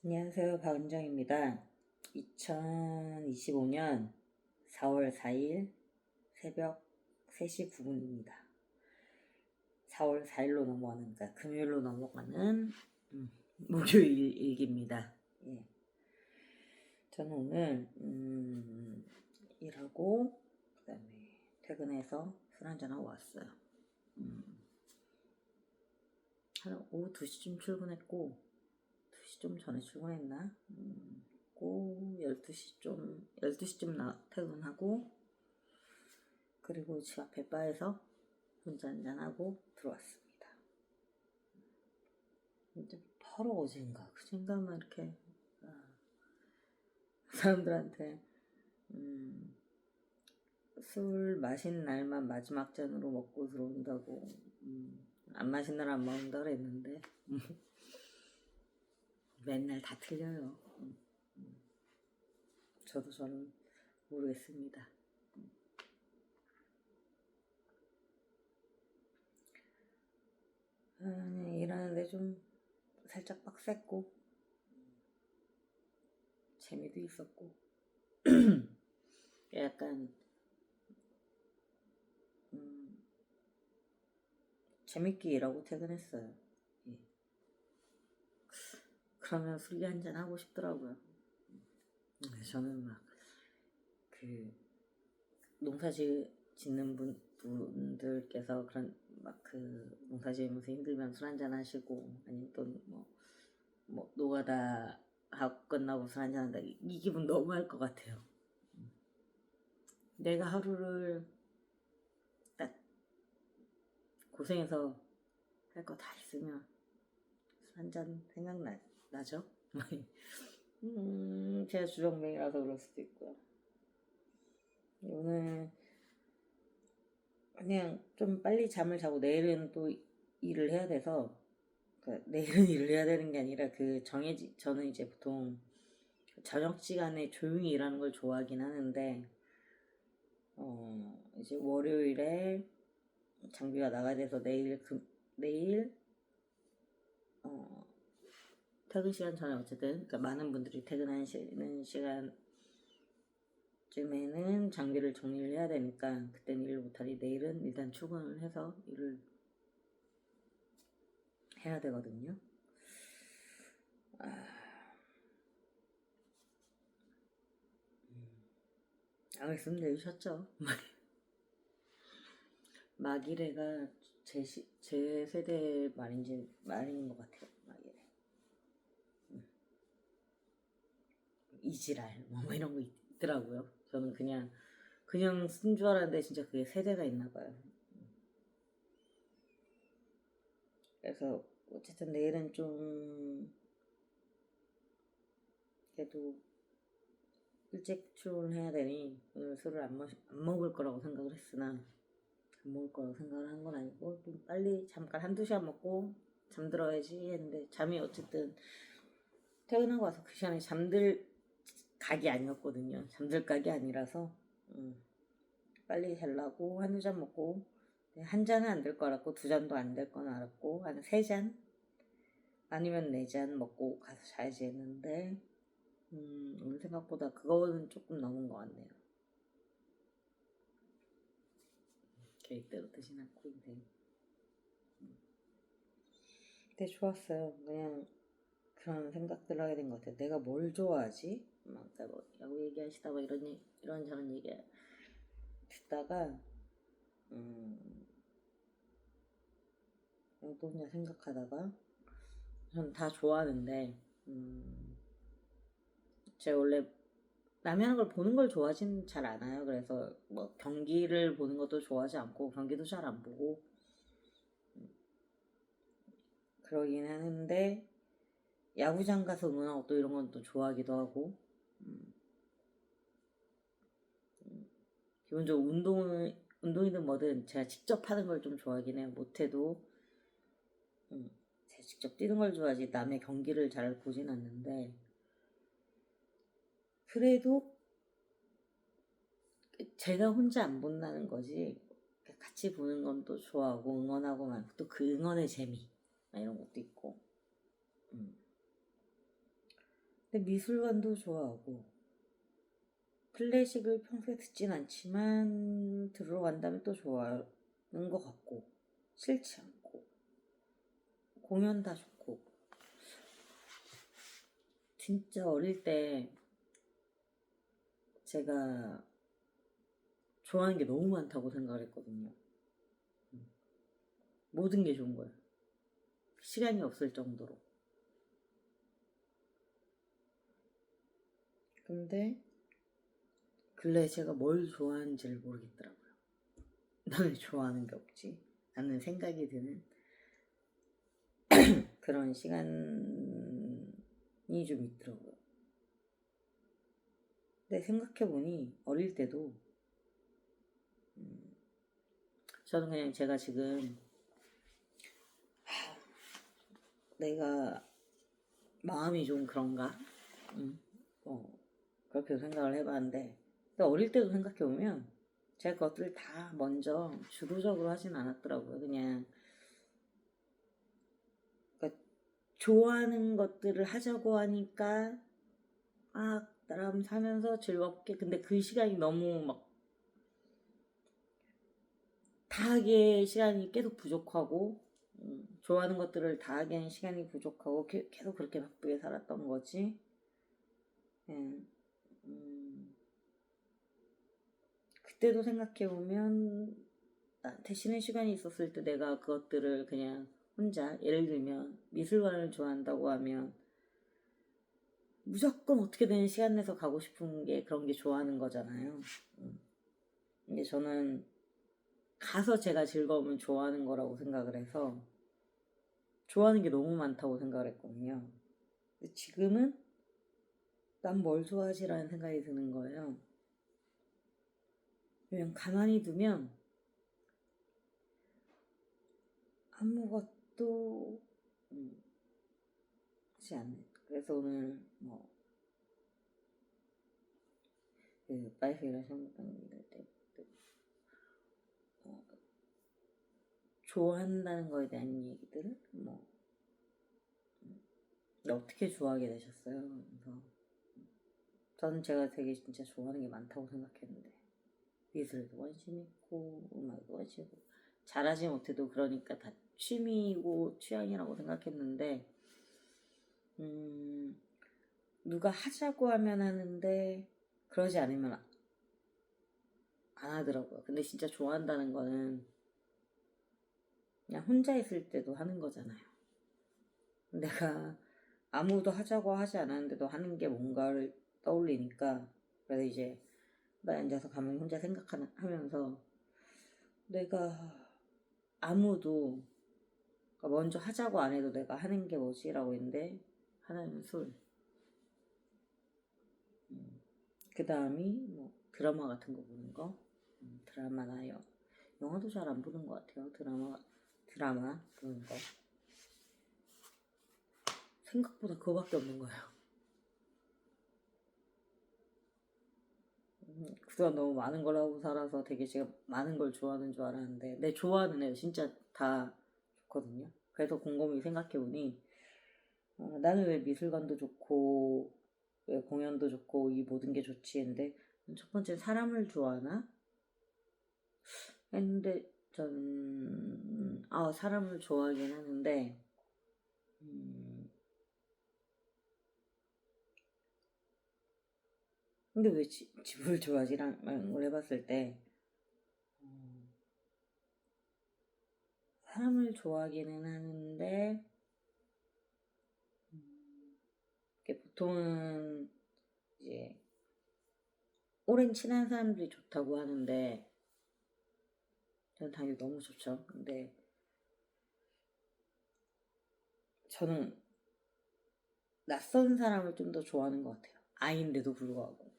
안녕하세요. 박은정입니다. 2025년 4월 4일 새벽 3시 9분입니다. 4월 4일로 넘어가는, 그러니까 금요일로 넘어가는 목요일 일기입니다. 예. 저는 오늘 일하고 그 다음에 퇴근해서 술 한잔하고 왔어요. 한 오후 2시쯤 출근했고 2시 좀 전에 출근했나? 12시쯤 퇴근하고, 그리고 집 앞에 바에서 혼자 한잔하고 들어왔습니다. 이제 바로 어젠가, 그젠가만 이렇게, 사람들한테, 술 마신 날만 마지막 잔으로 먹고 들어온다고, 안 마신 날 안 먹는다 그랬는데, 맨날 다 틀려요. 저는 모르겠습니다. 일하는데 좀 살짝 빡셌고 재미도 있었고 약간 재밌게 일하고 퇴근했어요. 예. 그러면 술이 한잔 하고 싶더라고요. 저는 막 그 농사 짓는 분들께서 그런 막 그 농사 지으면서 힘들면 술 한잔 하시고, 아니면 또 뭐 노가다 하고 끝나고 술 한잔 한다, 이 기분 너무 할 것 같아요. 내가 하루를 딱 고생해서 할 거 다 있으면 술 한잔 생각나죠? 제가 주정뱅이라서 그럴 수도 있고요. 오늘 그냥 좀 빨리 잠을 자고 내일은 또 일을 해야 돼서, 그러니까 내일은 일을 해야 되는 게 아니라 저는 이제 보통 저녁 시간에 조용히 일하는 걸 좋아하긴 하는데, 이제 월요일에 장비가 나가야 돼서 내일 퇴근 시간 전에 어쨌든, 그러니까 많은 분들이 퇴근하시는 시간쯤에는 장비를 정리를 해야 되니까 그때는 일을 못하니 내일은 일단 출근을 해서 일을 해야 되거든요. 그랬으면 내일 쉬었죠. 마기레가 제 세대 말인 것 같아요. 마기레. 이지랄 뭐 이런 거 있더라고요. 저는 그냥 쓴 줄 알았는데 진짜 그게 세대가 있나 봐요. 그래서 어쨌든 내일은 좀 그래도 일찍 출근해야 되니 오늘 술을 안 먹을 거라고 생각을 했으나, 안 먹을 거라고 생각을 한 건 아니고 좀 빨리 잠깐 한두 시간 먹고 잠들어야지 했는데, 잠이 어쨌든 퇴근하고 와서 그 시간에 잠들 각이 아니었거든요. 잠들 각이 아니라서 빨리 자려고 한두 잔 먹고, 한 잔은 안 될 거 알았고 두 잔도 안 될 건 알았고 한 세 잔 아니면 네 잔 먹고 가서 자야지 했는데, 오늘 생각보다 그거는 조금 넘은 것 같네요. 계획대로 되진 않고 있는데, 근데 좋았어요. 그냥 그런 생각들을 하게 된 것 같아요. 내가 뭘 좋아하지? 막 뭐 야구 얘기하시다가 이런저런 얘기 듣다가 또 그냥 생각하다가, 전 다 좋아하는데 제가 원래 남이 하는 걸 보는 걸 좋아하진 잘 않아요. 그래서 뭐 경기를 보는 것도 좋아하지 않고 경기도 잘 안 보고 그러긴 하는데, 야구장 가서 응원하고 또 이런 건 또 좋아하기도 하고, 기본적으로 운동이든 뭐든 제가 직접 하는 걸 좀 좋아하긴 해요. 못해도 제가 직접 뛰는 걸 좋아하지 남의 경기를 잘 보진 않는데, 그래도 제가 혼자 안 본다는 거지 같이 보는 건 또 좋아하고 응원하고 막 또 그 응원의 재미 이런 것도 있고, 근데 미술관도 좋아하고 클래식을 평소에 듣진 않지만 들으러 간다면 또 좋아하는 것 같고 싫지 않고 공연 다 좋고 진짜 어릴 때 제가 좋아하는 게 너무 많다고 생각을 했거든요. 모든 게 좋은 거예요. 시간이 없을 정도로. 근데 근래 제가 뭘 좋아하는지를 모르겠더라고요. 나 왜 좋아하는 게 없지? 라는 생각이 드는 그런 시간이 좀 있더라고요. 근데 생각해보니 어릴 때도 저는 그냥 제가 지금 내가 마음이 좀 그런가? 그렇게 생각을 해봤는데 근데 어릴 때도 생각해보면 제가 그것들을 다 먼저 주도적으로 하진 않았더라고요. 그냥 그러니까 좋아하는 것들을 하자고 하니까 나랑 사면서 즐겁게 근데 그 시간이 너무 막 다 하기에 시간이 계속 부족하고 좋아하는 것들을 다 하기에는 시간이 부족하고 계속 그렇게 바쁘게 살았던 거지. 그때도 생각해보면 나한테 쉬는 시간이 있었을 때 내가 그것들을 그냥 혼자 예를 들면 미술관을 좋아한다고 하면 무조건 어떻게든 시간 내서 가고 싶은 게 그런 게 좋아하는 거잖아요. 근데 저는 가서 제가 즐거우면 좋아하는 거라고 생각을 해서 좋아하는 게 너무 많다고 생각을 했거든요. 근데 지금은 난 뭘 좋아하지라는 생각이 드는 거예요. 그냥 가만히 두면 아무것도 하지 않는. 그래서 오늘 파이프이라 생각하는 때 좋아한다는 거에 대한 얘기들을 어떻게 좋아하게 되셨어요? 그래서 저는 제가 되게 진짜 좋아하는 게 많다고 생각했는데 미술도 관심 있고 음악도 관심 있고 잘하지 못해도 그러니까 다 취미고 취향이라고 생각했는데 누가 하자고 하면 하는데 그러지 않으면 안 하더라고요. 근데 진짜 좋아한다는 거는 그냥 혼자 있을 때도 하는 거잖아요. 내가 아무도 하자고 하지 않았는데도 하는 게 뭔가를 떠올리니까 그래서 이제 나 앉아서 가만히 혼자 생각하면서 내가 아무도 먼저 하자고 안 해도 내가 하는 게 뭐지라고 했는데 하나는 술. 그 다음이 드라마 같은 거 보는 거. 드라마나 영화도 잘 안 보는 것 같아요. 드라마 보는 거. 생각보다 그거밖에 없는 거예요. 그동안 너무 많은 걸 하고 살아서 되게 제가 많은 걸 좋아하는 줄 알았는데 내 좋아하는 애 진짜 다 좋거든요. 그래서 곰곰이 생각해보니 나는 왜 미술관도 좋고 왜 공연도 좋고 이 모든 게 좋지 했는데 첫 번째 사람을 좋아하나? 했는데 전 사람을 좋아하긴 하는데 근데 왜 집을 좋아하지라는 걸 해봤을 때 사람을 좋아하기는 하는데 보통은 이제 오랜 친한 사람들이 좋다고 하는데 저는 당연히 너무 좋죠. 근데 저는 낯선 사람을 좀 더 좋아하는 것 같아요. 아이인데도 불구하고.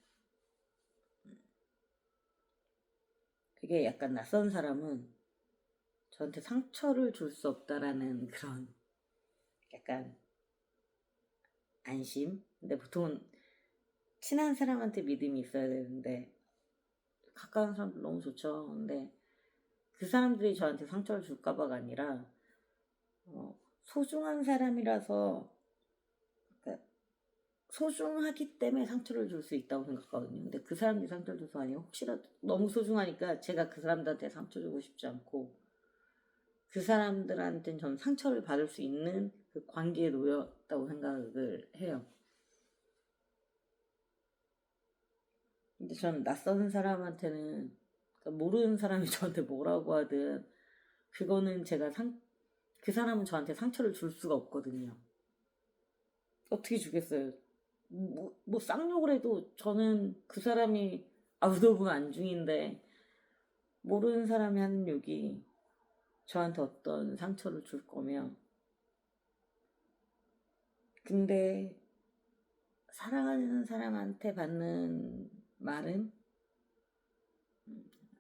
그게 약간 낯선 사람은 저한테 상처를 줄 수 없다라는 그런 약간 안심? 근데 보통은 친한 사람한테 믿음이 있어야 되는데 가까운 사람들 너무 좋죠. 근데 그 사람들이 저한테 상처를 줄까봐가 아니라 소중한 사람이라서 그러니까 소중하기 때문에 상처를 줄 수 있다고 생각하거든요. 근데 그 사람들이 상처를 줘서 아니에요. 혹시라도 너무 소중하니까 제가 그 사람들한테 상처 주고 싶지 않고 그 사람들한테는 전 상처를 받을 수 있는 그 관계에 놓였다고 생각을 해요. 근데 전 낯선 사람한테는 그러니까 모르는 사람이 저한테 뭐라고 하든 그거는 그 사람은 저한테 상처를 줄 수가 없거든요. 어떻게 주겠어요? 뭐 쌍욕을 해도 저는 그 사람이 아웃 오브 안중인데 모르는 사람이 하는 욕이 저한테 어떤 상처를 줄 거면 근데 사랑하는 사람한테 받는 말은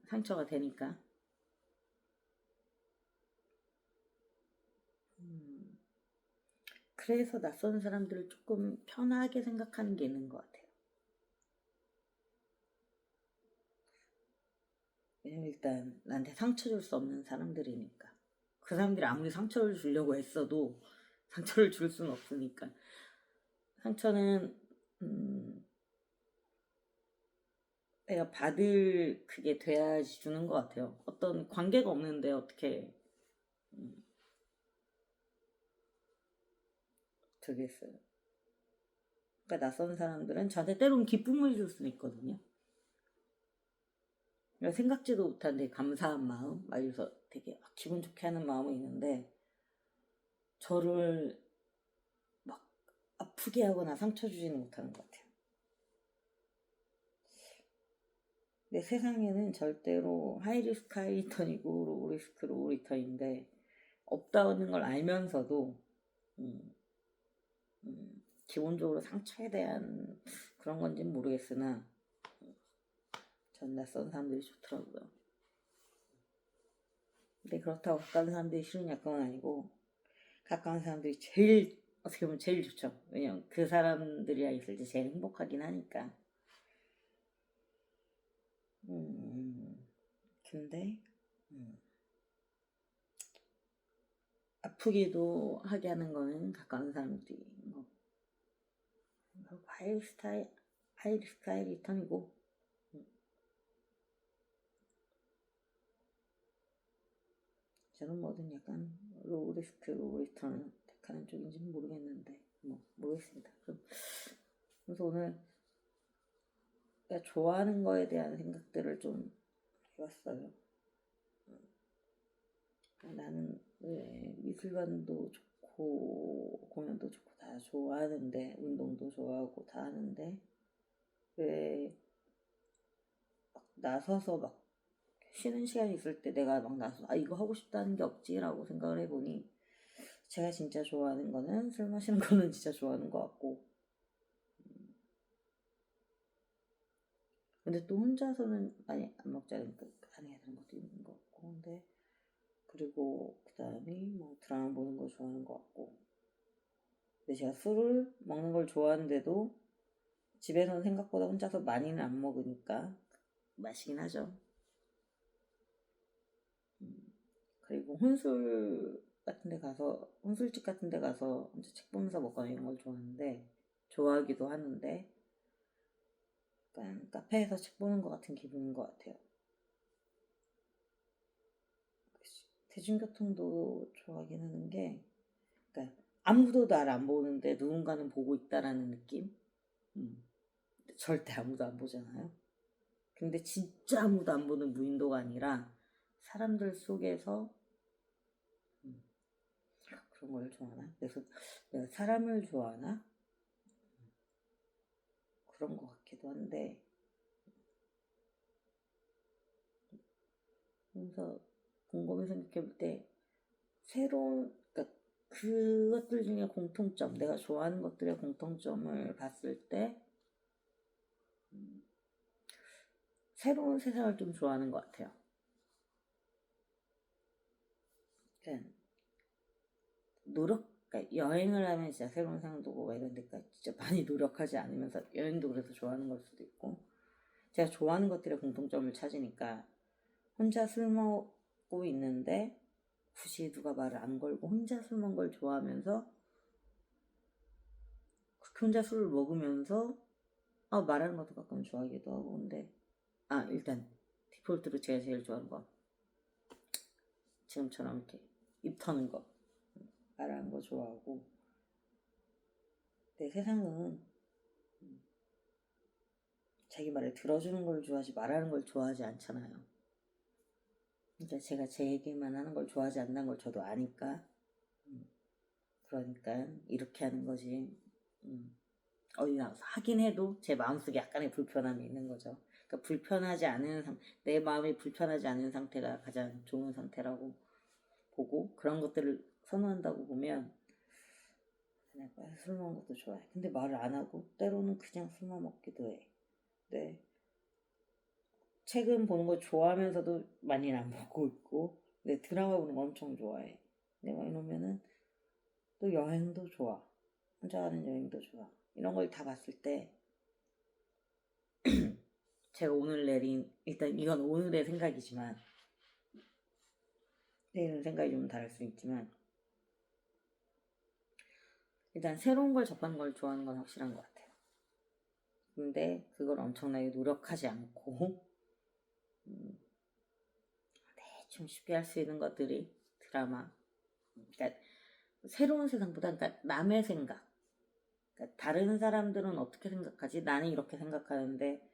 상처가 되니까 그래서 낯선 사람들을 조금 편하게 생각하는 게 있는 것 같아요. 왜냐면 일단 나한테 상처 줄 수 없는 사람들이니까 그 사람들이 아무리 상처를 주려고 했어도 상처를 줄 수는 없으니까 상처는 내가 받을 그게 돼야지 주는 것 같아요. 어떤 관계가 없는데 어떻게 되겠어요. 그러니까 낯선 사람들은 저한테 때로는 기쁨을 줄 수는 있거든요. 그러니까 생각지도 못한 되게 감사한 마음, 막 이래서 되게 기분 좋게 하는 마음이 있는데 저를 막 아프게 하거나 상처 주지는 못하는 것 같아요. 근데 세상에는 절대로 하이리스크 하이리턴이고 로우리스크 로우리턴인데 없다는 걸 알면서도 기본적으로 상처에 대한 그런 건지는 모르겠으나 전 낯선 사람들이 좋더라고요. 근데 그렇다고 가까운 사람들이 싫으냐 그건 아니고 가까운 사람들이 제일 어떻게 보면 제일 좋죠. 왜냐면 그 사람들이랑 있을 때 제일 행복하긴 하니까. 근데 아프기도 하게 하는 거는 가까운 사람들이 뭐 하이리스크 하이리턴이고 저는 뭐든 약간 로우리스크 로우리턴을 택하는 쪽인지는 모르겠는데 뭐 모르겠습니다. 그래서 오늘 내가 좋아하는 거에 대한 생각들을 좀 해봤어요. 나는 왜 미술관도 좋고 공연도 좋고 다 좋아하는데 운동도 좋아하고 다 하는데 왜 막 나서서 막 쉬는 시간이 있을 때 내가 막 나서 이거 하고 싶다는 게 없지라고 생각을 해보니 제가 진짜 좋아하는 거는 술 마시는 거는 진짜 좋아하는 것 같고 근데 또 혼자서는 많이 안 먹자니까 안 해야 되는 것도 있는 것 같고 근데 그리고 그 다음에 뭐 드라마 보는 거 좋아하는 것 같고 근데 제가 술을 먹는 걸 좋아하는데도 집에서는 생각보다 혼자서 많이는 안 먹으니까 마시긴 하죠. 그리고 혼술집 같은 데 가서 혼자 책 보면서 먹거나 이런 걸 좋아하기도 하는데 약간 카페에서 책 보는 것 같은 기분인 것 같아요. 대중교통도 좋아하긴 하는 게 그러니까 아무도 나를 안 보는데 누군가는 보고 있다라는 느낌? 절대 아무도 안 보잖아요. 근데 진짜 아무도 안 보는 무인도가 아니라 사람들 속에서 그런 걸 좋아하나? 그래서 내가 사람을 좋아하나? 그런 것 같기도 한데 그래서 곰곰이 생각해볼 때 그러니까 그것들 중에 공통점, 내가 좋아하는 것들의 공통점을 봤을 때 새로운 세상을 좀 좋아하는 것 같아요. 그러니까 그러니까 여행을 하면 진짜 새로운 세상도 보고 이런 데까지 진짜 많이 노력하지 않으면서 여행도 그래서 좋아하는 걸 수도 있고 제가 좋아하는 것들의 공통점을 찾으니까 혼자 술 먹고 있는데 굳이 누가 말을 안 걸고 혼자 술 먹는 걸 좋아하면서 혼자 술을 먹으면서 말하는 것도 가끔 좋아하기도 하고. 근데 일단 디폴트로 제가 제일 좋아하는 거 지금처럼 이렇게 입 터는 거, 말하는 거 좋아하고. 내 세상은 자기 말을 들어주는 걸 좋아하지 말하는 걸 좋아하지 않잖아요. 그러니까 제가 제 얘기만 하는 걸 좋아하지 않는 걸 저도 아니까. 그러니까 이렇게 하는 거지. 어디 나가서 하긴 해도 제 마음속에 약간의 불편함이 있는 거죠. 그러니까 불편하지 않은 내 마음이 불편하지 않은 상태가 가장 좋은 상태라고 보고, 그런 것들을 선호한다고 보면 그냥 술 먹는 것도 좋아해. 근데 말을 안 하고 때로는 그냥 술만 먹기도 해. 네. 책은 보는 거 좋아하면서도 많이는 안 보고 있고, 근데 드라마 보는 거 엄청 좋아해. 내가 이러면은 또 여행도 좋아. 혼자 가는 여행도 좋아. 이런 걸 다 봤을 때 제가 오늘 내린, 일단 이건 오늘의 생각이지만 내일은 생각이 좀 다를 수 있지만, 일단 새로운 걸 접하는 걸 좋아하는 건 확실한 것 같아요. 근데 그걸 엄청나게 노력하지 않고 대충 쉽게 할 수 있는 것들이 드라마. 그러니까 새로운 세상보다, 그러니까 남의 생각. 그러니까 다른 사람들은 어떻게 생각하지? 나는 이렇게 생각하는데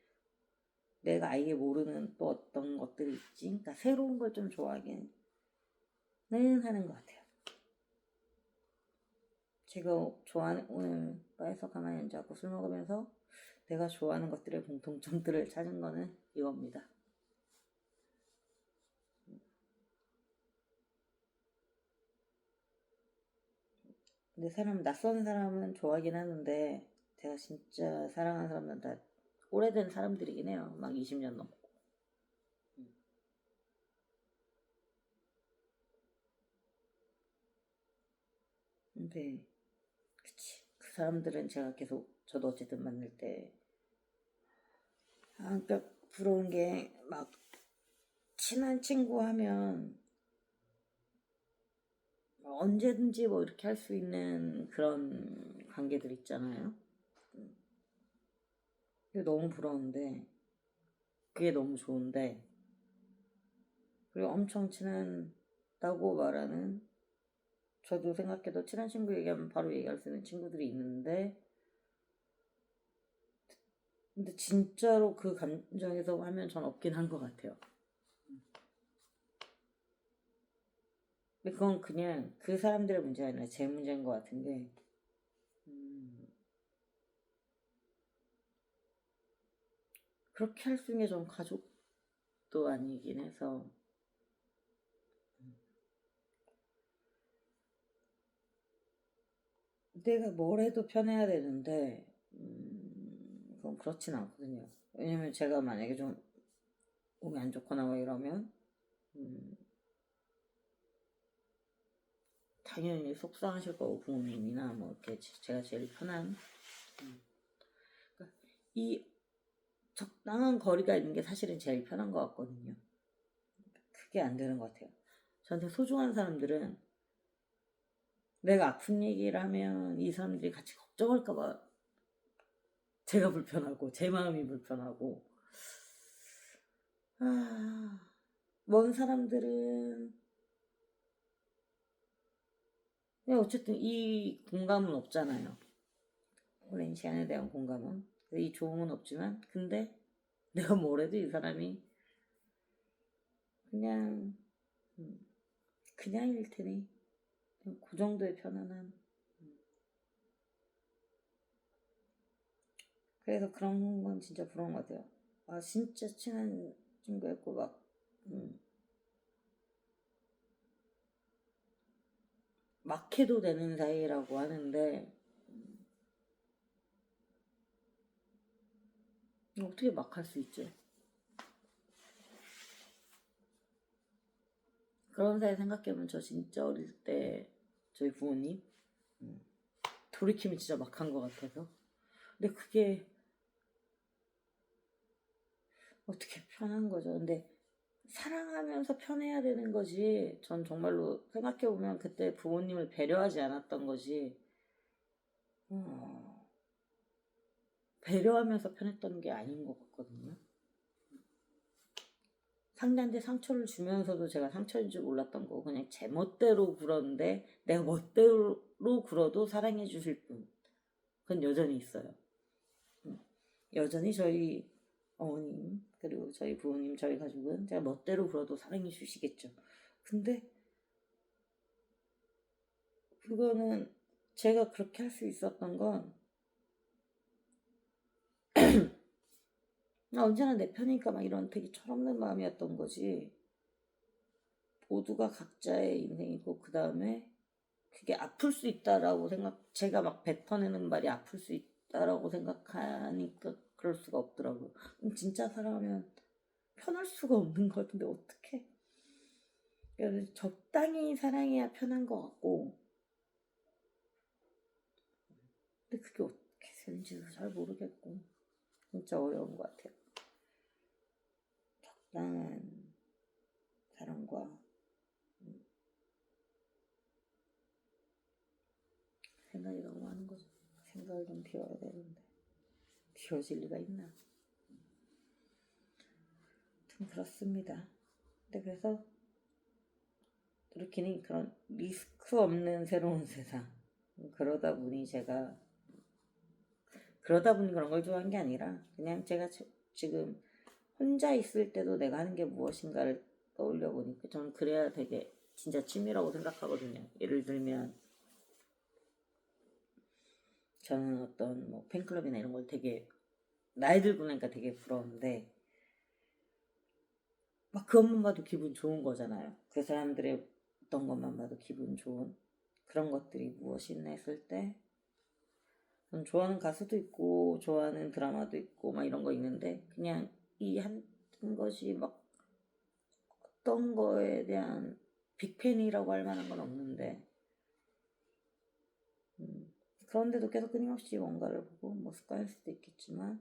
내가 아예 모르는 또 어떤 것들이 있지? 그러니까 새로운 걸 좀 좋아하기는 하는 것 같아요. 제가 좋아하는, 오늘 바에서 가만히 앉아서 술 먹으면서 내가 좋아하는 것들의 공통점들을 찾은 거는 이겁니다. 근데 낯선 사람은 좋아하긴 하는데, 제가 진짜 사랑하는 사람들은 다 오래된 사람들이긴 해요. 막 20년 넘고. 근데 그치, 그 사람들은 제가 계속, 저도 어쨌든 만날 때 그러니까 부러운 게, 막 친한 친구 하면 언제든지 뭐 이렇게 할 수 있는 그런 관계들 있잖아요. 그게 너무 부러운데, 그게 너무 좋은데, 그리고 엄청 친하다고 말하는, 저도 생각해도 친한 친구 얘기하면 바로 얘기할 수 있는 친구들이 있는데, 근데 진짜로 그 감정에서 하면 전 없긴 한 것 같아요. 근데 그건 그냥 그 사람들의 문제가 아니라 제 문제인 것 같은 게, 그렇게 할 수 있는 게 전 가족도 아니긴 해서. 내가 뭘 해도 편해야 되는데 그건 그렇진 않거든요. 왜냐면 제가 만약에 좀 몸이 안 좋거나 뭐 이러면 당연히 속상하실 거고, 부모님이나 뭐 이렇게 제가 제일 편한, 그러니까 이 적당한 거리가 있는 게 사실은 제일 편한 것 같거든요. 그게 안 되는 것 같아요. 저한테 소중한 사람들은 내가 아픈 얘기를 하면 이 사람들이 같이 걱정할까봐 제가 불편하고, 제 마음이 불편하고. 먼 사람들은 그냥 어쨌든 이 공감은 없잖아요. 오랜 시간에 대한 공감은. 이 조음은 없지만, 근데 내가 뭐래도 이 사람이 그냥 그냥일 테니, 그 정도의 편안함. 그래서 그런 건 진짜 부러운 것 같아요. 진짜 친한 친구였고, 막 해도 되는 사이라고 하는데, 어떻게 막 할 수 있지? 그런 사이 생각해보면 저 진짜 어릴 때 저희 부모님 돌이키면 진짜 막 한 것 같아서. 근데 그게 어떻게 편한 거죠. 근데 사랑하면서 편해야 되는 거지. 전 정말로 생각해보면 그때 부모님을 배려하지 않았던 거지. 배려하면서 편했던 게 아닌 것 같거든요. 상대한테 상처를 주면서도 제가 상처인 줄 몰랐던 거, 그냥 제 멋대로 굴었는데 내가 멋대로 굴어도 사랑해 주실 분, 그건 여전히 있어요. 여전히 저희 어머님 그리고 저희 부모님, 저희 가족은 제가 멋대로 굴어도 사랑해 주시겠죠. 근데 그거는 제가 그렇게 할 수 있었던 건 언제나 내 편이니까 막 이런 되게 철없는 마음이었던 거지. 모두가 각자의 인생이고, 그 다음에 그게 아플 수 있다라고 제가 막 뱉어내는 말이 아플 수 있다라고 생각하니까 그럴 수가 없더라고요. 진짜 사랑하면 편할 수가 없는 것 같은데 어떡해. 그래서 적당히 사랑해야 편한 것 같고, 근데 그게 어떻게 되는지도 잘 모르겠고, 진짜 어려운 것 같아요. 적당한 사랑과 생각이 너무 많은 거죠. 생각을 좀 비워야 되는데 비워질 리가 있나. 좀 그렇습니다. 근데 그래서 돌이키니 그런 리스크 없는 새로운 세상, 그러다 보니 그런 걸 좋아한 게 아니라 그냥 제가 지금 혼자 있을 때도 내가 하는 게 무엇인가를 떠올려 보니까 저는 그래야 되게 진짜 취미라고 생각하거든요. 예를 들면 저는 어떤 뭐 팬클럽이나 이런 걸 되게 나이 들고 나니까 되게 부러운데 막 그것만 봐도 기분 좋은 거잖아요. 그 사람들의 어떤 것만 봐도 기분 좋은 그런 것들이 무엇이나 했을 때 전 좋아하는 가수도 있고 좋아하는 드라마도 있고 막 이런 거 있는데 그냥 이 한 것이 막 어떤 거에 대한 빅팬이라고 할 만한 건 없는데 그런데도 계속 끊임없이 뭔가를 보고 뭐 습관일 수도 있겠지만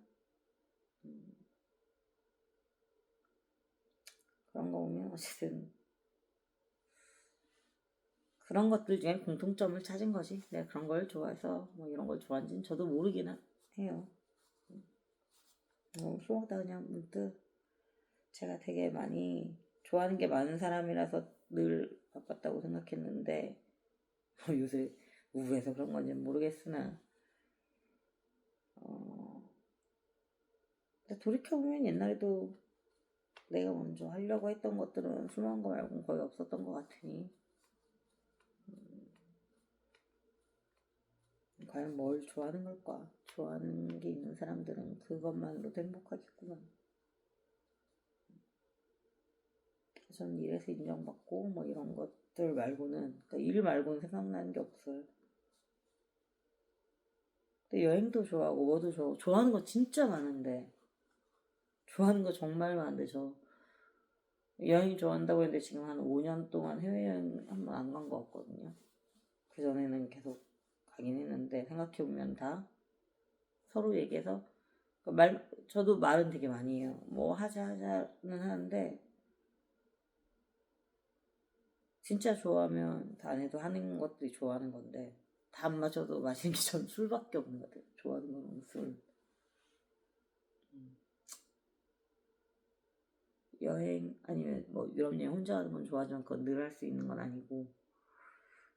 그런 거 보면 어쨌든 그런 것들 중에 공통점을 찾은 거지. 내가 그런 걸 좋아해서 뭐 이런 걸 좋아하는지는 저도 모르긴 해요. 수업하다 그냥 문득 제가 되게 많이 좋아하는 게 많은 사람이라서 늘 바빴다고 생각했는데 뭐 요새 우울해서 그런 건지는 모르겠으나 근데 돌이켜보면 옛날에도 내가 먼저 하려고 했던 것들은 수많은 거 말고는 거의 없었던 것 같으니 과연 뭘 좋아하는 걸까? 좋아하는 게 있는 사람들은 그것만으로도 행복하겠구나. 저는 일에서 인정받고 뭐 이런 것들 말고는, 그러니까 일 말고는 생각나는 게 없어요. 근데 여행도 좋아하고 뭐도 좋아하고 좋아하는 거 진짜 많은데 좋아하는 거 정말 많은데 저 여행 좋아한다고 했는데 지금 한 5년 동안 해외여행 한 번 안 간 거 같거든요. 그전에는 계속 가긴 했는데 생각해보면 다 서로 얘기해서 저도 말은 되게 많이 해요. 뭐 하자는 하는데 진짜 좋아하면 다 안 해도 하는 것들이 좋아하는 건데 다 안 마셔도 마시는 게 전 술밖에 없는 것 같아요. 좋아하는 건 술. 여행 아니면 뭐 유럽 여행 혼자 하는 건 좋아하지만 그건 늘 할 수 있는 건 아니고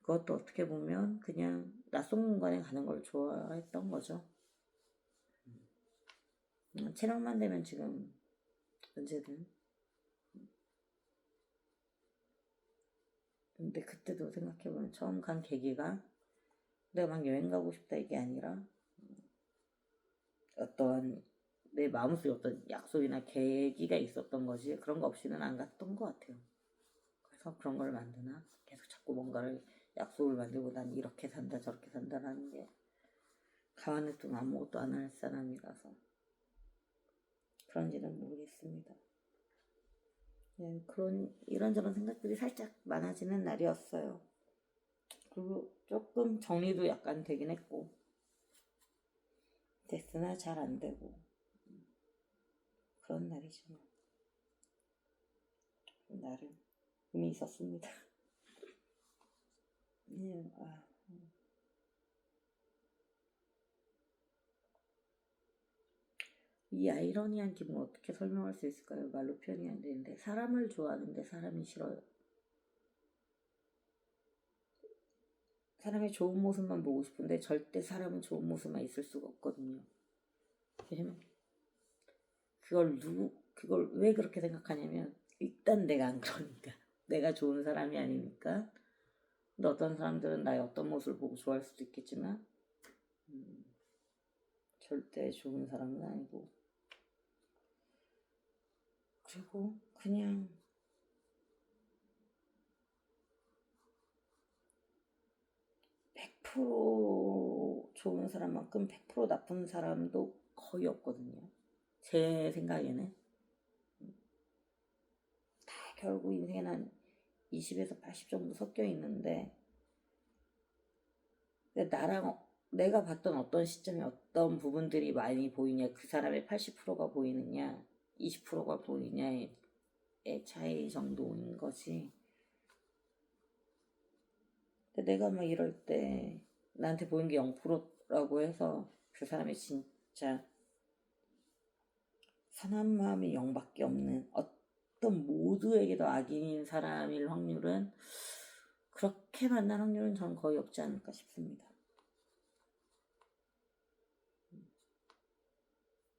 그것도 어떻게 보면 그냥 낯선 공간에 가는 걸 좋아했던 거죠. 체력만 되면 지금 언제든. 근데 그때도 생각해보면 처음 간 계기가 내가 막 여행 가고 싶다 이게 아니라 어떠한 내 마음속에 어떤 약속이나 계기가 있었던 거지 그런 거 없이는 안 갔던 것 같아요. 그래서 그런 걸 만드나 계속 자꾸 뭔가를 약속을 만들고 난 이렇게 산다 저렇게 산다라는 게 가만히 또 아무것도 안 할 사람이라서 그런지는 모르겠습니다. 그런 이런저런 생각들이 살짝 많아지는 날이었어요. 그리고 조금 정리도 약간 되긴 했고 됐으나 잘 안 되고 그런 날이죠. 나름 의미 있었습니다. 이 아이러니한 기분을 어떻게 설명할 수 있을까요? 말로 표현이 안 되는데, 사람을 좋아하는데 사람이 싫어요. 사람의 좋은 모습만 보고 싶은데 절대 사람은 좋은 모습만 있을 수가 없거든요. 왜냐면 그걸 왜 그렇게 생각하냐면, 일단 내가 안 그러니까. 내가 좋은 사람이 아니니까. 근데 어떤 사람들은 나의 어떤 모습을 보고 좋아할 수도 있겠지만, 절대 좋은 사람은 아니고. 그리고 그냥 100% 좋은 사람만큼 100% 나쁜 사람도 거의 없거든요. 제 생각에는. 다 결국 인생에 한 20에서 80 정도 섞여 있는데, 내가 봤던 어떤 시점에 어떤 부분들이 많이 보이냐, 그 사람의 80%가 보이느냐, 20%가 보이냐의 차이 정도인 거지. 근데 내가 막 이럴 때 나한테 보인 게 0%라고 해서 그 사람의 진짜 선한 마음이 0밖에 없는, 어떤 모두에게도 악인인 사람일 확률은, 그렇게 만날 확률은 저는 거의 없지 않을까 싶습니다.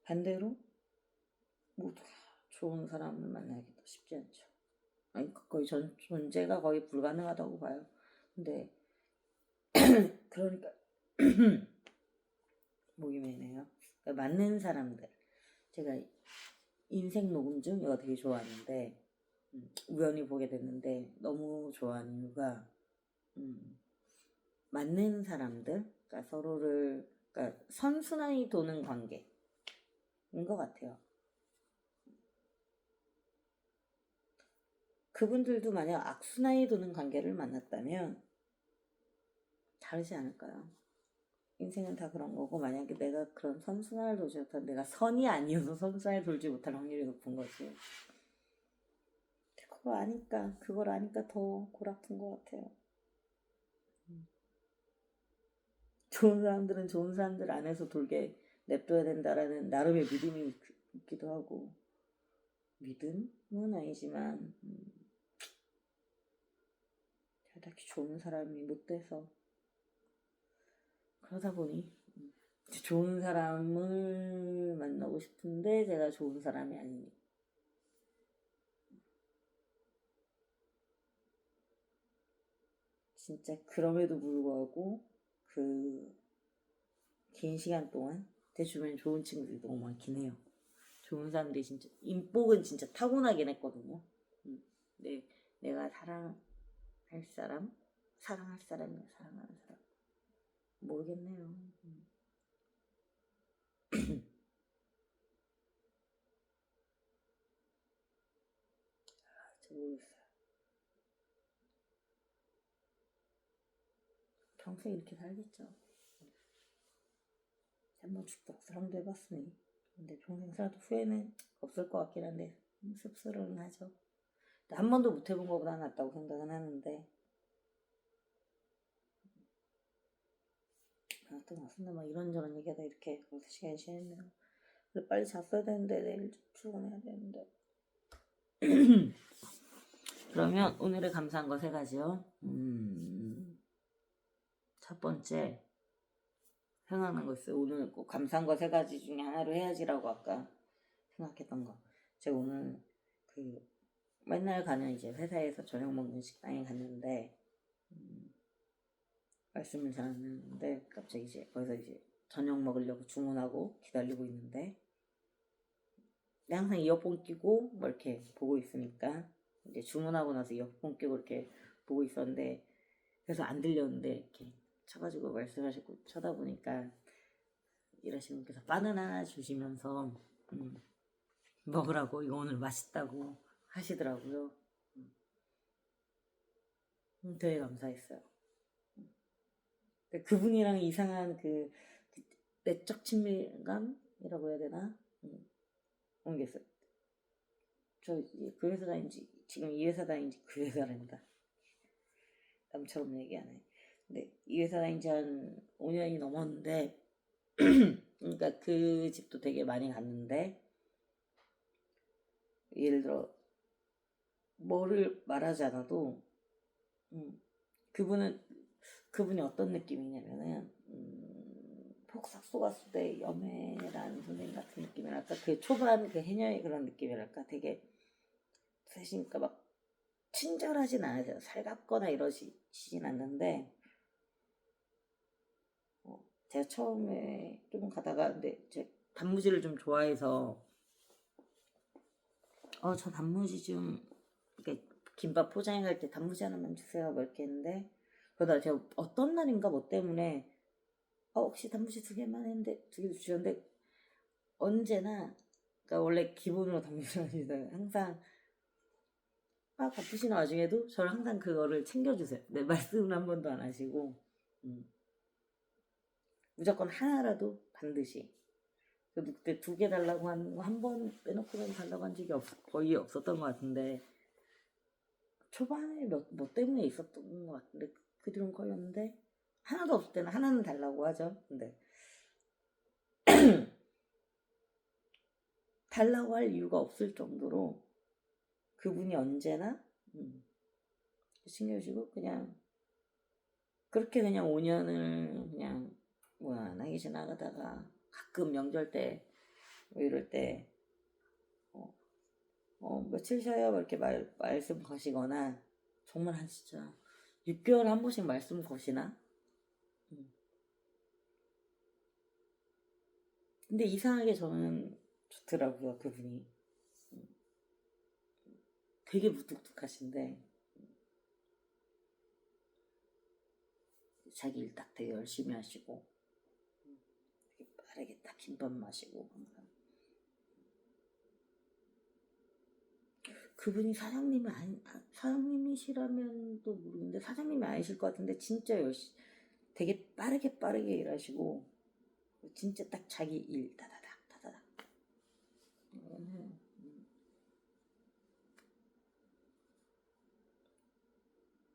반대로 모두가 좋은 사람을 만나기도 쉽지 않죠. 아니, 거의 존재가 거의 불가능하다고 봐요. 근데 그러니까 목이 메네요. 그러니까 맞는 사람들, 제가 인생 녹음 중 이거 되게 좋아하는데, 우연히 보게 됐는데 너무 좋아하는 이유가, 맞는 사람들, 그러니까 서로를, 그러니까 선순환이 도는 관계인 것 같아요. 그분들도 만약 악순환이 도는 관계를 만났다면 다르지 않을까요? 인생은 다 그런 거고, 만약에 내가 그런 선순환을 돌지 못한, 내가 선이 아니어서 선순환을 돌지 못할 확률이 높은 거지. 그걸 아니까 더 골아픈 것 같아요. 좋은 사람들은 좋은 사람들 안에서 돌게 냅둬야 된다라는 나름의 믿음이 있기도 하고, 믿음은 아니지만, 딱히 좋은 사람이 못 돼서, 그러다 보니 좋은 사람을 만나고 싶은데 제가 좋은 사람이 아니니, 진짜 그럼에도 불구하고 그 긴 시간 동안 제 주변에 좋은 친구들이 너무 많긴 해요. 좋은 사람들이 진짜, 인복은 진짜 타고나긴 했거든요. 근데 내가 사랑할 사람이야, 사랑하는 사람 모르겠네요. 잘 모르겠어요. 평생 이렇게 살겠죠. 한번 죽도록 사랑도 해봤으니. 근데 평생 살아도 후회는 없을 것 같긴 한데, 씁쓸은 하죠. 한 번도 못 해본 것보다 낫다고 생각은 하는데, 아무튼 맞습니다. 막 이런저런 얘기하다 이렇게 벌써 시간이 지났네요. 그래, 빨리 잤어야 되는데, 내일 출근해야 되는데. 그러면 오늘의 감사한 거 3가지요. 첫 번째, 생각난 거 있어요. 오늘 꼭 감사한 거 3가지 중에 하나로 해야지라고 아까 생각했던 거. 제가 오늘 맨날 가는 이제 회사에서 저녁 먹는 식당에 갔는데, 말씀을 잘 안 했는데, 갑자기 이제 거기서 이제 저녁 먹으려고 주문하고 기다리고 있는데, 항상 이어폰 끼고 뭐 이렇게 보고 있으니까, 이제 주문하고 나서 이어폰 끼고 이렇게 보고 있었는데, 그래서 안 들렸는데 이렇게 쳐가지고 말씀하시고 쳐다보니까 일하시는 분께서 바나나 하나 주시면서 먹으라고, 이거 오늘 맛있다고 하시더라고요. 되게 감사했어요. 그분이랑 이상한 내적 친밀감이라고 해야 되나? 모르겠어요. 저 그 회사 다닌지, 지금 이 회사 다닌지, 그 회사랍니다. 남처럼 얘기 안 해. 근데 이 회사 다닌지 한 5년이 넘었는데 그러니까 그 집도 되게 많이 갔는데 예를 들어 뭐를 말하지 않아도 그분은 그분이 어떤 느낌이냐면은 폭삭 속았을 때 염혜란 선생님 같은 느낌이랄까 그 초반 그 해녀의 그런 느낌이랄까 되게 세시니까 막 친절하진 않으세요. 살갑거나 이러시진 않는데 제가 처음에 좀 가다가 근데 제 단무지를 좀 좋아해서 저 단무지 좀 이렇게 김밥 포장해 갈 때 단무지 하나만 주세요 뭐 이렇게 했는데 그러다 제가 어떤 날인가 뭐 때문에 혹시 단무지 2개만 했는데 2개 주셨는데 언제나 그러니까 원래 기본으로 단무지를 하시잖아요. 항상 바쁘신 와중에도 저를 항상 그거를 챙겨주세요. 네, 말씀을 한 번도 안 하시고 무조건 하나라도 반드시. 그래도 그때 2개 달라고 한 거 한 번 빼놓고는 달라고 한 적이 거의 없었던 것 같은데 초반에 뭐 때문에 있었던 것 같은데 그 뒤로는 거의 없는데 하나도 없을 때는 하나는 달라고 하죠. 근데 달라고 할 이유가 없을 정도로 그분이 언제나 신경 쓰시고 그냥 그렇게 그냥 5년을 그냥 무난하게 지나가다가 가끔 명절 때 뭐 이럴 때 며칠 쉬어요 이렇게 말씀 거시거나 정말 한 진짜 6개월에 한 번씩 말씀 거시나 근데 이상하게 저는 좋더라고요. 그분이 되게 무뚝뚝하신데 자기 일 딱 되게 열심히 하시고 되게 빠르게 딱 김밥 마시고 항상 그분이 사장님이시라면 또 모르겠는데 사장님이 아니실 것 같은데 진짜 되게 빠르게 일하시고 진짜 딱 자기 일 다다닥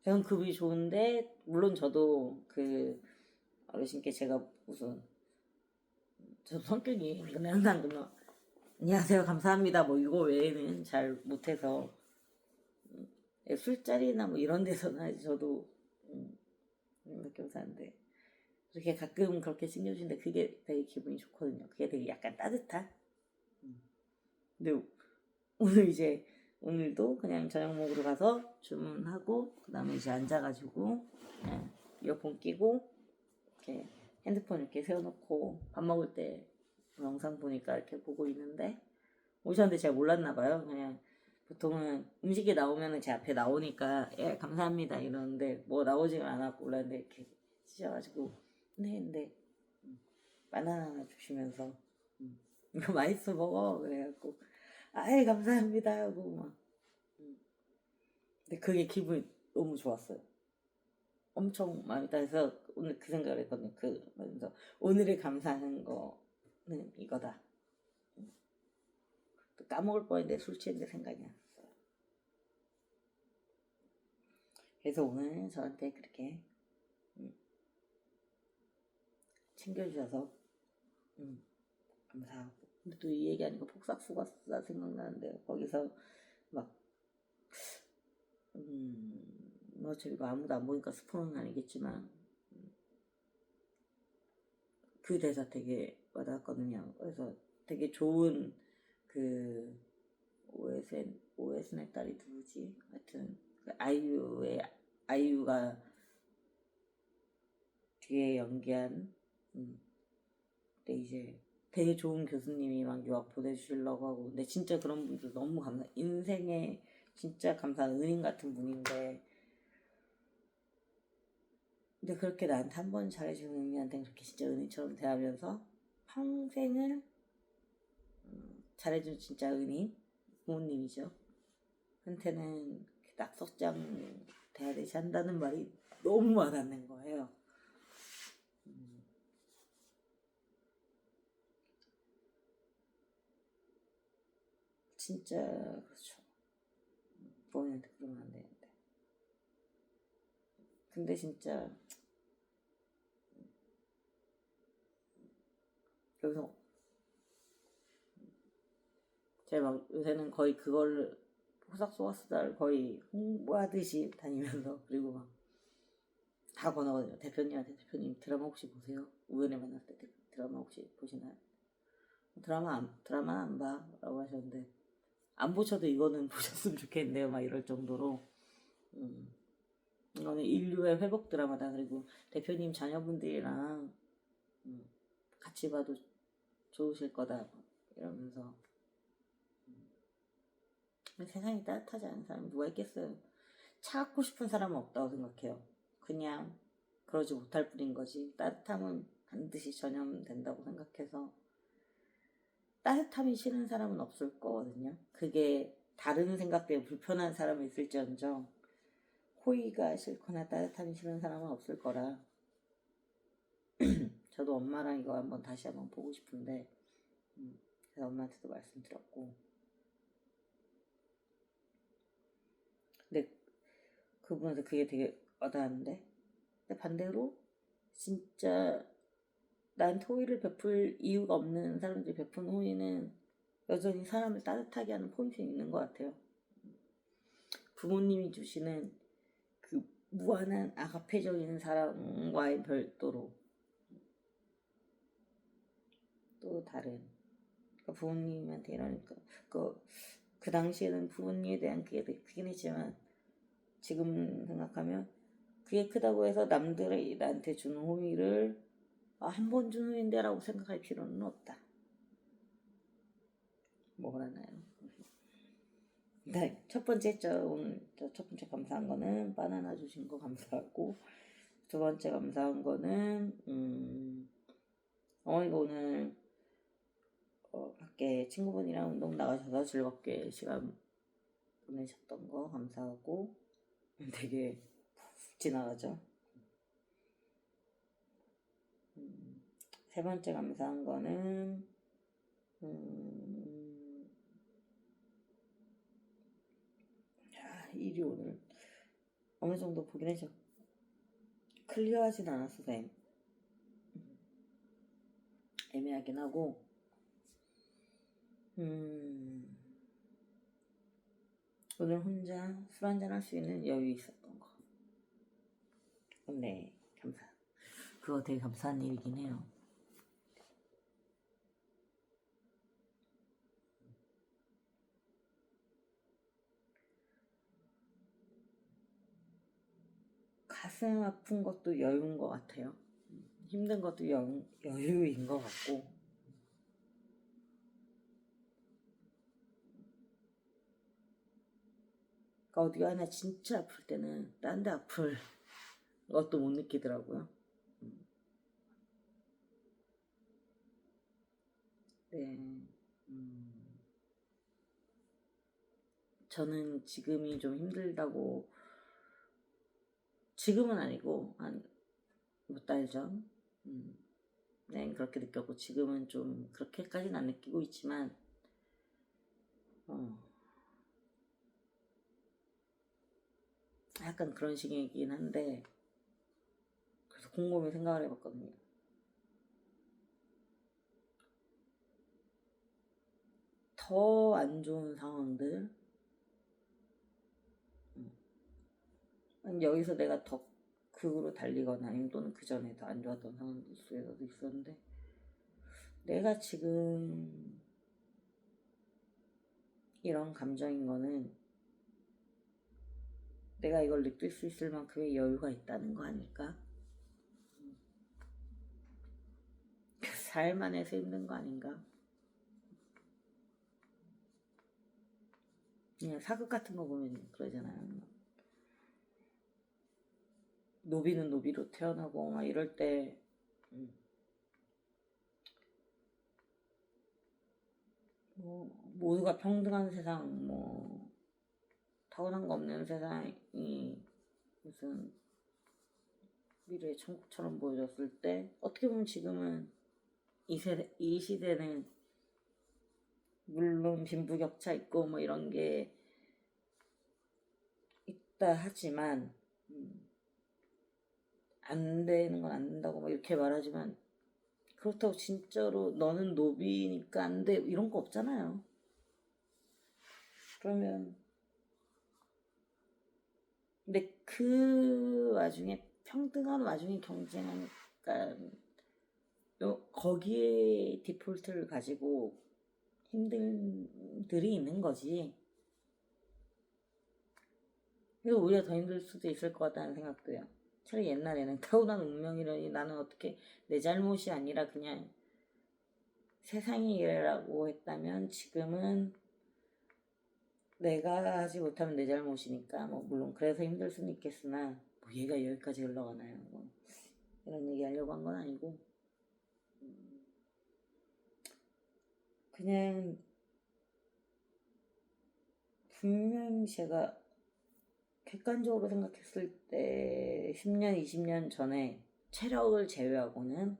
저는 그분이 좋은데 물론 저도 그 어르신께 제가 무슨 저 성격이 그냥 항상 그냥 안녕하세요 감사합니다 뭐 이거 외에는 잘 못해서 술자리나 뭐 이런 데서는 하지 저도 그렇게 사는데 그렇게 가끔 그렇게 챙겨주는데 그게 되게 기분이 좋거든요. 그게 되게 약간 따뜻한. 근데 오늘도 그냥 저녁 먹으러 가서 주문하고 그다음에 이제 앉아가지고 그냥 이어폰 끼고 이렇게 핸드폰 이렇게 세워놓고 밥 먹을 때 영상 보니까 이렇게 보고 있는데 오셨는데 제가 몰랐나 봐요. 그냥 보통은 음식이 나오면은 제 앞에 나오니까 예 감사합니다 이러는데 뭐 나오지가 않았고 몰랐는데 이렇게 치셔가지고 네 바나나 하나 주시면서 이거 맛있어 먹어 그래갖고 아이 감사합니다 하고 막 근데 그게 기분이 너무 좋았어요. 엄청 마음이 따라서 오늘 그 생각을 했거든요. 그래서 오늘의 감사하는 거는 이거다. 또 까먹을 뻔했는데 술 취했는데 생각이 났어요. 그래서 오늘 저한테 그렇게 챙겨주셔서 감사하고 근데 또 이 얘기하니까 폭삭 속았다 생각나는데 거기서 막 어차피 이거 아무도 안 보니까 스포는 아니겠지만 그 대사 되게 와닿았거든요. 그래서 되게 좋은 그 OSN의 딸이 누구지? 하여튼 그 아이유가 뒤에 연기한 근데 이제 되게 좋은 교수님이 막 유학 보내주시려고 하고 근데 진짜 그런 분들 너무 인생에 진짜 감사한 은인 같은 분인데 근데 그렇게 나한테 한 번 잘해주는 은인한테 그렇게 진짜 은인처럼 대하면서 평생을 잘해준 진짜 은인 부모님이죠. 한테는 낙석장 돼야 되지 한다는 말이 너무 와닿는 거예요. 진짜 그렇죠. 부모님한테 그러면 안 되는데. 근데 진짜 그래서 제가 막 요새는 거의 그걸 호삭소가수다를 거의 홍보하듯이 다니면서 그리고 막 다 권하거든요. 대표님 드라마 혹시 보세요? 우연히 만났을 때 드라마 혹시 보시나요? 드라마 안 봐. 라고 하셨는데 안 보셔도 이거는 보셨으면 좋겠네요. 막 이럴 정도로 이거는 인류의 회복 드라마다. 그리고 대표님 자녀분들이랑 같이 봐도 좋으실 거다 이러면서 세상이 따뜻하지 않은 사람이 누가 있겠어요. 차갑고 싶은 사람은 없다고 생각해요. 그냥 그러지 못할 뿐인 거지. 따뜻함은 반드시 전염된다고 생각해서 따뜻함이 싫은 사람은 없을 거거든요. 그게 다른 생각 때문에 불편한 사람이 있을지언정 호의가 싫거나 따뜻함이 싫은 사람은 없을 거라. 저도 엄마랑 이거 다시 한번 보고 싶은데 그래서 엄마한테도 말씀드렸고, 근데 그분한테 그게 되게 와닿았는데, 근데 반대로 진짜 나한테 호의를 베풀 이유가 없는 사람들이 베푼 호의는 여전히 사람을 따뜻하게 하는 포인트가 있는 것 같아요. 부모님이 주시는 그 무한한 아가페적인 사랑과의 별도로 또 다른, 그러니까 부모님한테 이러니까 그 당시에는 부모님에 대한 그게 되게 크긴 했지만 지금 생각하면 그게 크다고 해서 남들이 나한테 주는 호의를 한 번 주는 호의인데 라고 생각할 필요는 없다. 뭐라나요? 네, 첫 번째 했죠. 오늘 첫 번째 감사한 거는 바나나 주신 거 감사하고, 두 번째 감사한 거는 어머니가 오늘 밖에 친구분이랑 운동 나가셔서 즐겁게 시간 보내셨던 거 감사하고, 되게 푹 지나가죠. 세 번째 감사한 거는 일이 오늘 어느 정도 보긴 했죠. 클리어하진 않았어서 애매하긴 하고, 오늘 혼자 술 한잔 할 수 있는 여유 있었던 거. 네, 그거 되게 감사한 일이긴 해요. 가슴 아픈 것도 여유인 것 같아요. 힘든 것도 여유인 것 같고. 그러니까 어디 하나 진짜 아플 때는 딴 데 아플 것도 못 느끼더라고요. 네. 저는 지금이 좀 힘들다고, 지금은 아니고 한 몇 달 전, 네, 그렇게 느꼈고, 지금은 좀 그렇게까지는 안 느끼고 있지만, 약간 그런 식이긴 한데, 그래서 곰곰이 생각을 해봤거든요. 더 안 좋은 상황들, 여기서 내가 더 극으로 달리거나 아니면 또는 그 전에 더 안 좋았던 상황들 속에서도 있었는데, 내가 지금 이런 감정인 거는 내가 이걸 느낄 수 있을 만큼의 여유가 있다는 거 아닐까? 살만해서 힘든 거 아닌가? 그냥 사극 같은 거 보면 그러잖아요. 노비는 노비로 태어나고 막 이럴 때 모두가 평등한 세상, 타고난 거 없는 세상이 무슨 미래의 천국처럼 보여졌을 때, 어떻게 보면 지금은 이 시대는 물론 빈부격차 있고 이런 게 있다 하지만 안 되는 건 안 된다고 이렇게 말하지만, 그렇다고 진짜로 너는 노비니까 안 돼 이런 거 없잖아요. 그러면 근데 그 와중에 평등한 와중에 경쟁하니까 거기에 디폴트를 가지고 힘들들이 있는 거지. 그래서 오히려 더 힘들 수도 있을 것 같다는 생각도 해요. 차라리 옛날에는 타고난 운명이라니 나는 어떻게 내 잘못이 아니라 그냥 세상이 이래라고 했다면 지금은 내가 하지 못하면 내 잘못이니까 뭐 물론 그래서 힘들 수는 있겠으나 뭐 얘가 여기까지 흘러가나요? 뭐 이런 얘기 하려고 한 건 아니고 그냥 분명히 제가 객관적으로 생각했을 때 10년, 20년 전에 체력을 제외하고는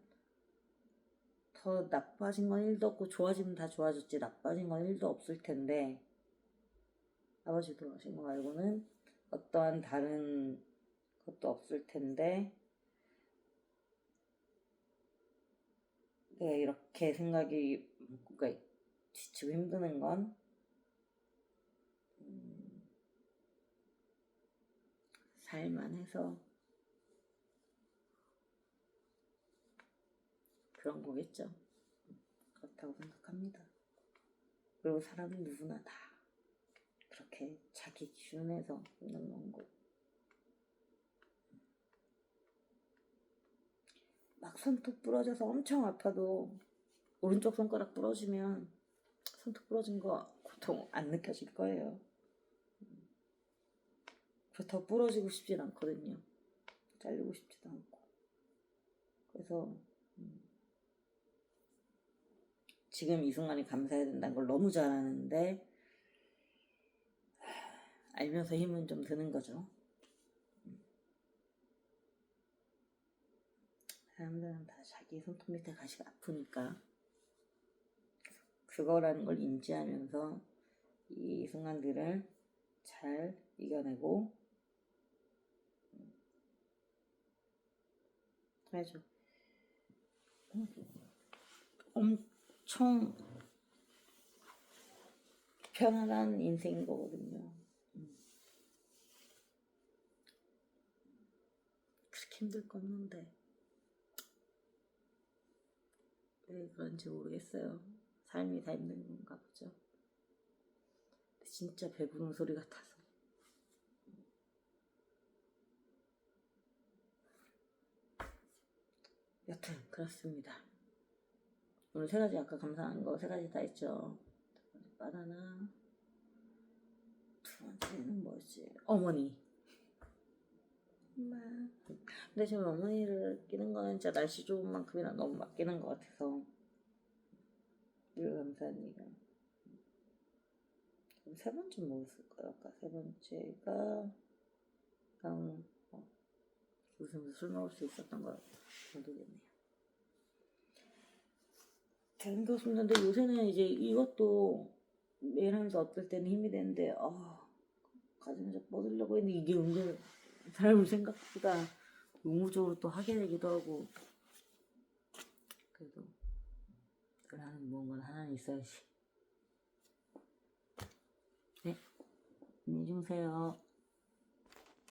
더 나빠진 건 1도 없고 좋아지면 다 좋아졌지 나빠진 건 1도 없을 텐데 아버지 돌아가신 거 말고는 어떠한 다른 것도 없을 텐데 내가 이렇게 생각이 그러니까 지치고 힘드는 건 살만해서 그런 거겠죠. 그렇다고 생각합니다. 그리고 사람은 누구나 다 그렇게 자기 기준에서 힘든 거. 막 손톱 부러져서 엄청 아파도 오른쪽 손가락 부러지면 손톱 부러진 거 고통 안 느껴질 거예요. 그렇다고 부러지고 싶진 않거든요. 잘리고 싶지도 않고. 그래서 지금 이 순간이 감사해야 된다는 걸 너무 잘 아는데 알면서 힘은 좀 드는 거죠. 사람들은 다 자기 손톱 밑에 가시가 아프니까 그거라는 걸 인지하면서 이 순간들을 잘 이겨내고 해야죠. 엄청 편안한 인생인 거거든요. 그렇게 힘들 거 없는데 왜 그런지 모르겠어요. 삶이 다 힘든 건가 보죠. 진짜 배부른 소리 같아서. 여튼 그렇습니다. 오늘 3가지 아까 감사한 거 3가지 다 했죠. 바나나. 2번째는 뭐지? 어머니. 엄마. 근데 지금 어머니를 끼는 거는 진짜 날씨 좋은 만큼이나 너무 맡기는 것 같아서 늘 감사한 얘기가. 그럼 3번째 뭐였을까요? 아까 3번째가 웃으면서 술 먹을 수 있었던 거 모르겠네요. 다른 거 없는데 요새는 이제 이것도 매일 하면서 어떨 때는 힘이 되는데 가슴에서 뻗으려고 했는데 이게 은근 사람을 생각보다 의무적으로 또 하게 되기도 하고 그래도 늘 하는 무언가 하나는 있어야지. 네, 안녕히 주무세요.